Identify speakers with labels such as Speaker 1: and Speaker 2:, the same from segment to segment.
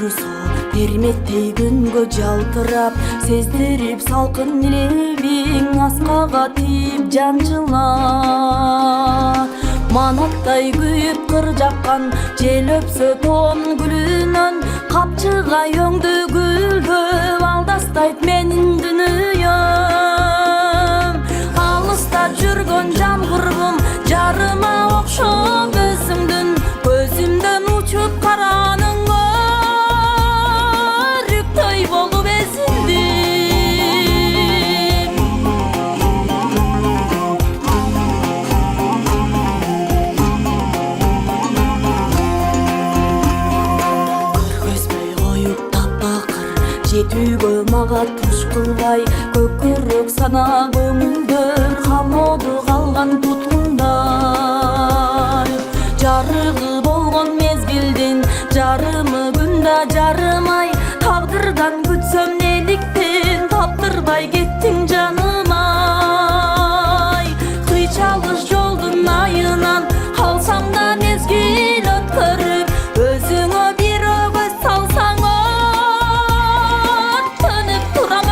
Speaker 1: турсо терметтей күнгө жалтырап, сездирип салкын лебиң аскага тийип жанчылат. Манаттай күйүп кыр жаккан жел өпсө тоон гүлүнөн, капчыга өңдү гүлдөп алдастайт менин дүнүйөм. Алыста жүргөн жан курбум жарыма окшоп өзүңдүн, көзүмдөн учуп караның өрүктөй болуп эзилдим. Көргөзбөй коюп таптакыр жетүүгө мага туш кылбай, көкүрөк сана көңүлдөр камоодо калган туткундай. Жарыгы болгон мезгилдин жарымы күн да жарымай, тагдырдан күтсөм неликтен таптырбай кеттиң жаным-ай. Кыйчалгыч жолдун айынан калсам да мезгил өткөрүп, өзүңө бир өгөз салсаң өртөнүп турам,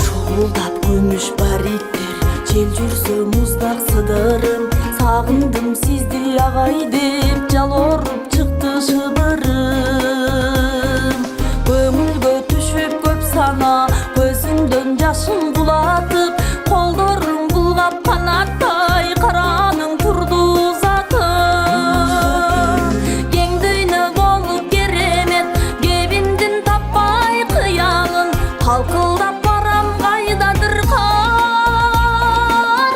Speaker 1: шуулдап күмүш бариттер, жел жүрсө муздак сыдырым. Сагындым сизди агай деп жалоруп